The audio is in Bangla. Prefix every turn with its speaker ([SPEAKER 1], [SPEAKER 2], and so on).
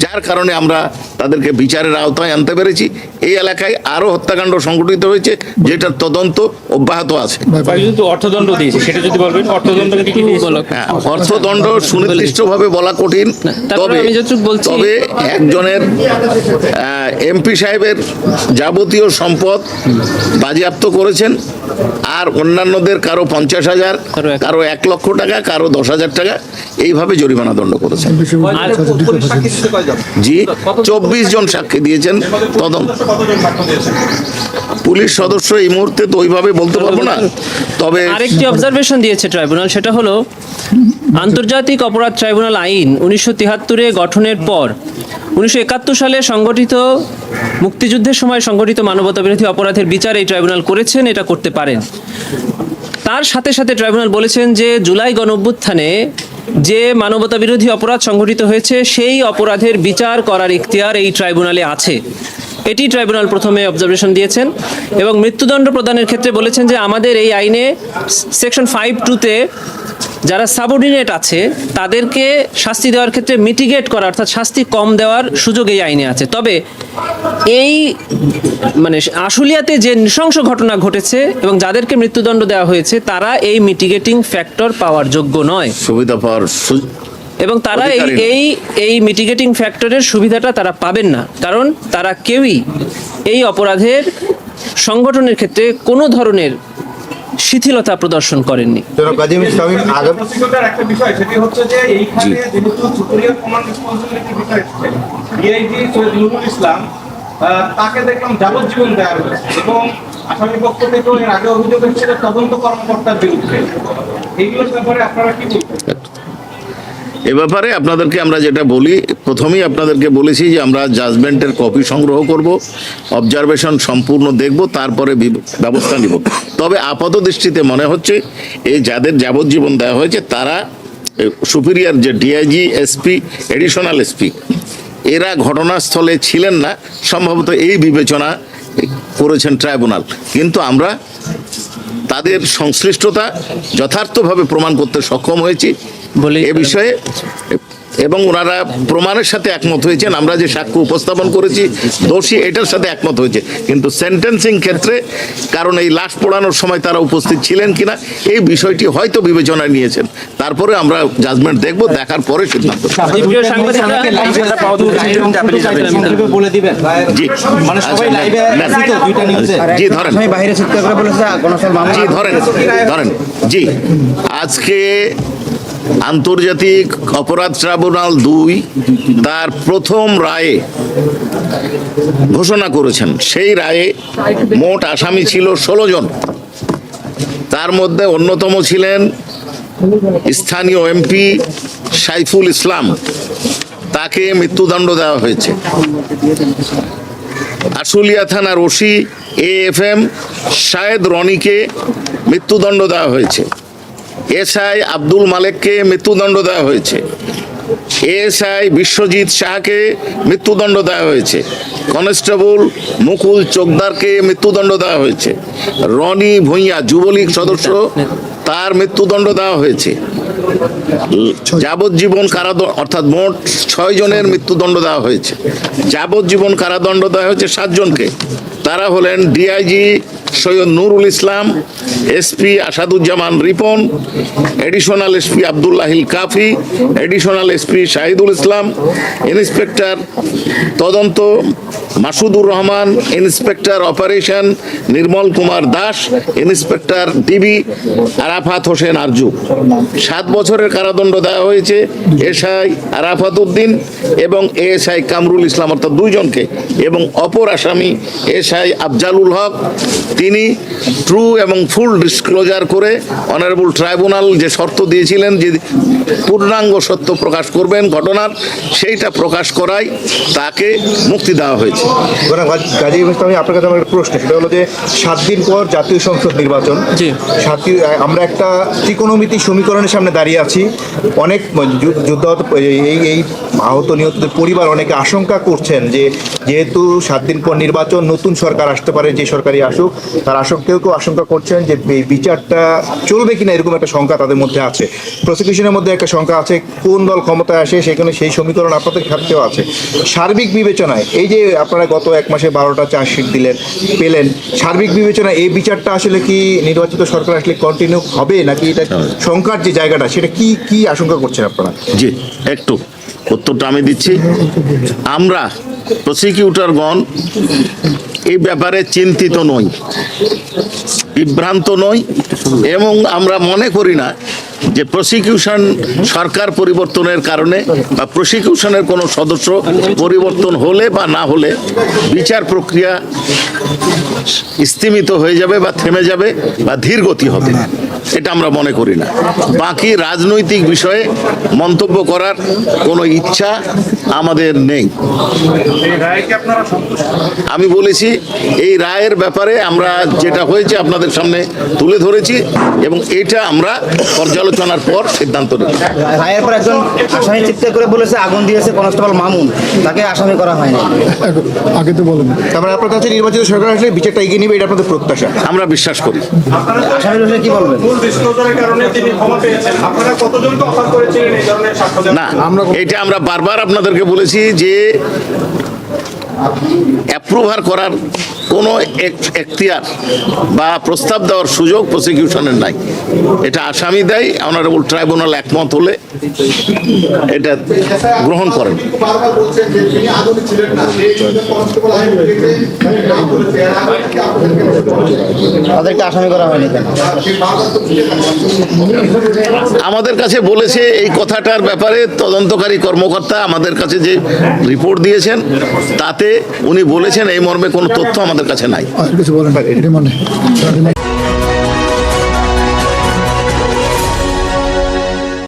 [SPEAKER 1] যার কারণে আমরা তাদেরকে বিচারের আওতায় আনতে পেরেছি। এই এলাকায় আরো হত্যাকাণ্ড সংঘটিত হয়েছে, যেটার তদন্ত অব্যাহত আছে।
[SPEAKER 2] অর্থদণ্ড দিয়েছে, সেটা যদি বলবেন, অর্থদণ্ড কি দিয়েছে?
[SPEAKER 1] হ্যাঁ, অর্থদণ্ড সুনির্দিষ্টভাবে বলা কঠিন, তবে একজনের এমপি সাহেবের যাবতীয় সম্পদ বাজেয়াপ্ত করেছেন, আর অন্যান্যদের কারো 50,000, কারো 1 লক্ষ টাকা, কারো 10,000 টাকা এইভাবে জরিমানা দণ্ড করেছেন। জি, 24 জন সাক্ষী দিয়েছেন। তদন্ত পুলিশ সদস্য এই মুহূর্তে তো ওইভাবে বলতে পারবো না, তবে
[SPEAKER 3] আরেকটি অবজারভেশন দিয়েছে ট্রাইব্যুনাল, সেটা হলো আন্তর্জাতিক অপরাধ ট্রাইব্যুনাল আইন 1973 গঠনের পর 1971 সালে সংগঠিত মুক্তিযুদ্ধের সময় সংগঠিত মানবতাবিরোধী অপরাধের বিচার এই ট্রাইব্যুনাল করেছেন, এটা করতে পারেন। তার সাথে সাথে ট্রাইব্যুনাল বলেছেন যে জুলাই গণঅভ্যুত্থানে যে মানবতাবিরোধী অপরাধ সংঘটিত হয়েছে সেই অপরাধের বিচার করার ইখতিয়ার এই ট্রাইব্যুনালে আছে। এটি ট্রাইব্যুনাল প্রথমে অবজারভেশন দিয়েছেন, এবং মৃত্যুদণ্ড প্রদানের ক্ষেত্রে বলেছেন যে আমাদের এই আইনে সেকশন 5(2)তে যারা সাবঅর্ডিনেট আছে তাদেরকে শাস্তি দেওয়ার ক্ষেত্রে মিটিগেট করা, অর্থাৎ শাস্তি কম দেওয়ার সুযোগ এই আইনে আছে। তবে এই আশুলিয়াতে যে নৃশংস ঘটনা ঘটেছে এবং যাদেরকে মৃত্যুদণ্ড দেওয়া হয়েছে তারা এই মিটিগেটিং ফ্যাক্টর পাওয়ার যোগ্য নয়,
[SPEAKER 1] সুবিধা পাওয়ার,
[SPEAKER 3] এবং তারা এই মিটিগেটিং ফ্যাক্টরের সুবিধাটা তারা পাবেন না, কারণ তারা কেউই এই অপরাধের সংগঠনের ক্ষেত্রে কোনো ধরনের শিথিলতা প্রদর্শন করেননি।
[SPEAKER 4] তাকে দেখলাম যাবজ্জীবন দেওয়া হয়েছে, এবং আসামি পক্ষ থেকেও এর আগে অভিযোগ এসেছিল তদন্ত কর্মকর্তার বিরুদ্ধে। এইগুলোর ব্যাপারে আপনারা কি বলবেন?
[SPEAKER 1] এ ব্যাপারে আপনাদেরকে আমরা যেটা বলি, প্রথমেই আপনাদেরকে বলেছি যে আমরা জাজমেন্টের কপি সংগ্রহ করব, অবজারভেশন সম্পূর্ণ দেখব, তারপরে ব্যবস্থা নিব। তবে আপাত দৃষ্টিতে মনে হচ্ছে এই যাদের যাবজ্জীবন দেওয়া হয়েছে তারা সুপিরিয়র যে ডিআইজি, এসপি, এডিশনাল এসপি, এরা ঘটনাস্থলে ছিলেন না, সম্ভবত এই বিবেচনা করেছেন ট্রাইব্যুনাল। কিন্তু আমরা তাদের সংশ্লিষ্টতা যথার্থভাবে প্রমাণ করতে সক্ষম হয়েছি এ বিষয়ে, এবং ওনারা প্রমাণের সাথে একমত হয়েছেন। আমরা যে সাক্ষ্য উপস্থাপন করেছি দোষী এটার সাথে একমত হয়েছে, কিন্তু সেন্টেন্সিং ক্ষেত্রে কারণ এই লাশ পোড়ানোর সময় তারা উপস্থিত ছিলেন কিনা এই বিষয়টি হয়তো বিবেচনায় নিয়েছেন। তারপরে আমরা জাজমেন্ট দেখব, দেখার পরে সিদ্ধান্ত। জি, আজকে আন্তর্জাতিক অপরাধ ট্রাইব্যুনাল 2 তার প্রথম রায়ে ঘোষণা করেছেন। সেই রায়ে মোট আসামি ছিল 16 জন। তার মধ্যে অন্যতম ছিলেন স্থানীয় এমপি সাইফুল ইসলাম, তাকে মৃত্যুদণ্ড দেওয়া হয়েছে। আশুলিয়া থানার ওসি AFM শাহেদ রনিকে মৃত্যুদণ্ড দেওয়া হয়েছে। এসআই আব্দুল মালেককে মৃত্যুদণ্ড দেওয়া হয়েছে। এএসআই বিশ্বজিৎ শাহকে মৃত্যুদণ্ড দেওয়া হয়েছে। কনস্টেবল মুকুল চোকদারকে মৃত্যুদণ্ড দেওয়া হয়েছে। রনি ভূঁইয়া যুবলীগ সদস্য, তার মৃত্যুদণ্ড দেওয়া হয়েছে। যাবজ্জীবন কারাদণ্ড, অর্থাৎ মোট 6 জনের মৃত্যুদণ্ড দেওয়া হয়েছে। যাবজ্জীবন কারাদণ্ড দেওয়া হয়েছে 7 জনকে। তারা হলেন DIG Syed Nurul Islam, SP Asaduzzaman Ripon, additional SP Abdullahil Kafi, additional SP Shahidul Islam, inspector তদন্ত Masudur Rahman, inspector operation Nirmal Kumar Das, inspector DB Arafat Hossain Arju. 7 বছরের কারাদণ্ড দেওয়া হয়েছে এসআই আরাফাত উদ্দিন এবং এএসআই কামরুল ইসলাম, অর্থাৎ 2 জনকে, এবং অপর আসামি এসআই আফজালুল হক, তিনি ট্রু এবং ফুল ডিসক্লোজার করে অনারেবল ট্রাইব্যুনাল যে শর্ত দিয়েছিলেন যে পূর্ণাঙ্গ সত্য প্রকাশ করবেন ঘটনার, সেইটা প্রকাশ করায় তাকে মুক্তি দেওয়া হয়েছে।
[SPEAKER 5] গাজী ইসলামী, আপনার কাছে আমার একটা প্রশ্ন, সেটা হলো যে 7 দিন পর জাতীয় সংসদ নির্বাচন।
[SPEAKER 3] জি।
[SPEAKER 5] আমরা একটা ত্রিকোণমিতি সমীকরণের সামনে দাঁড়িয়ে আছি। অনেক যুদ্ধাহত এই আহত নিহতদের পরিবার অনেকে আশঙ্কা করছেন যে যেহেতু 7 দিন পর নির্বাচন, নতুন সরকার আসতে পারে, যে সরকারই আসুক, তার কেউ আশঙ্কা করছেন যে এই বিচারটা চলবে কিনা, এরকম একটা শঙ্কা তাদের মধ্যে আছে। প্রসিকিউশনের মধ্যে একটা শঙ্কা আছে, কোন দল ক্ষমতায় আসে সেখানে সেই সমীকরণ আপনাদের ক্ষেত্রেও আছে। সার্বিক বিবেচনায় এই যে আপনারা গত 1 মাসে 12টা চার্জশিট পেলেন, সার্বিক বিবেচনায় এই বিচারটা আসলে কি নির্বাচিত সরকার আসলে কন্টিনিউ হবে, নাকি এটা শঙ্কার যে জায়গাটা সেটা কি আশঙ্কা করছেন আপনারা?
[SPEAKER 1] জি, একটু উত্তরটা আমি দিচ্ছি। আমরা প্রসিকিউটরগণ এই ব্যাপারে চিন্তিত নই, বিভ্রান্ত নই, এবং আমরা মনে করি না যে প্রসিকিউশন সরকার পরিবর্তনের কারণে বা প্রসিকিউশনের কোনো সদস্য পরিবর্তন হলে বা না হলে বিচার প্রক্রিয়া স্থিমিত হয়ে যাবে বা থেমে যাবে বা ধীরগতি হবে, এটা আমরা মনে করি না। বাকি রাজনৈতিক বিষয়ে মন্তব্য করার কোনো ইচ্ছা আমাদের নেই। আমি বলেছি এই রায়ের ব্যাপারে আমরা যেটা হয়েছে আপনাদের সামনে তুলে ধরেছি, এবং এটা আমরা পর্যালোচনার পর সিদ্ধান্ত নেব।
[SPEAKER 6] রায়ের পর একজন আসামি চিৎকার করে বলেছে আগুন দিয়েছে কনস্টেবল মামুন, তাকে আসামি করা হয়নি।
[SPEAKER 5] আগে তো বলেন, তারপরে আপনার কাছে নির্বাচিত সরকার আসলে বিচারটা এগিয়ে নেবে, এটা আপনাদের প্রত্যাশা?
[SPEAKER 1] আমরা বিশ্বাস করি।
[SPEAKER 6] আসামির বিষয়ে কি বলবেন?
[SPEAKER 4] মূল ডিসক্লোজারের কারণে তিনি ক্ষমা পেয়েছেন, আপনারা কতজনকে অফার করেছিলেন এই ধরনের সাক্ষ্য দেওয়ার?
[SPEAKER 1] না, এটা আমরা বারবার আপনাদেরকে বলেছি যে অ্যাপ্রুভার করার কোনো এখতিয়ার বা প্রস্তাব দেওয়ার সুযোগ প্রসিকিউশনের নাই। এটা আসামি দেয়, অনারেবল ট্রাইব্যুনাল একমত হলে এটা গ্রহণ করেন।
[SPEAKER 6] তাদেরকে আসামি করা হয়নি কেন?
[SPEAKER 1] আমাদের কাছে বলেছে এই কথাটার ব্যাপারে তদন্তকারী কর্মকর্তা আমাদের কাছে যে রিপোর্ট দিয়েছেন তাতে উনি বলেছেন এই মর্মে কোনো তথ্য আমাদের কাছে নাই।
[SPEAKER 7] কিছু বলেন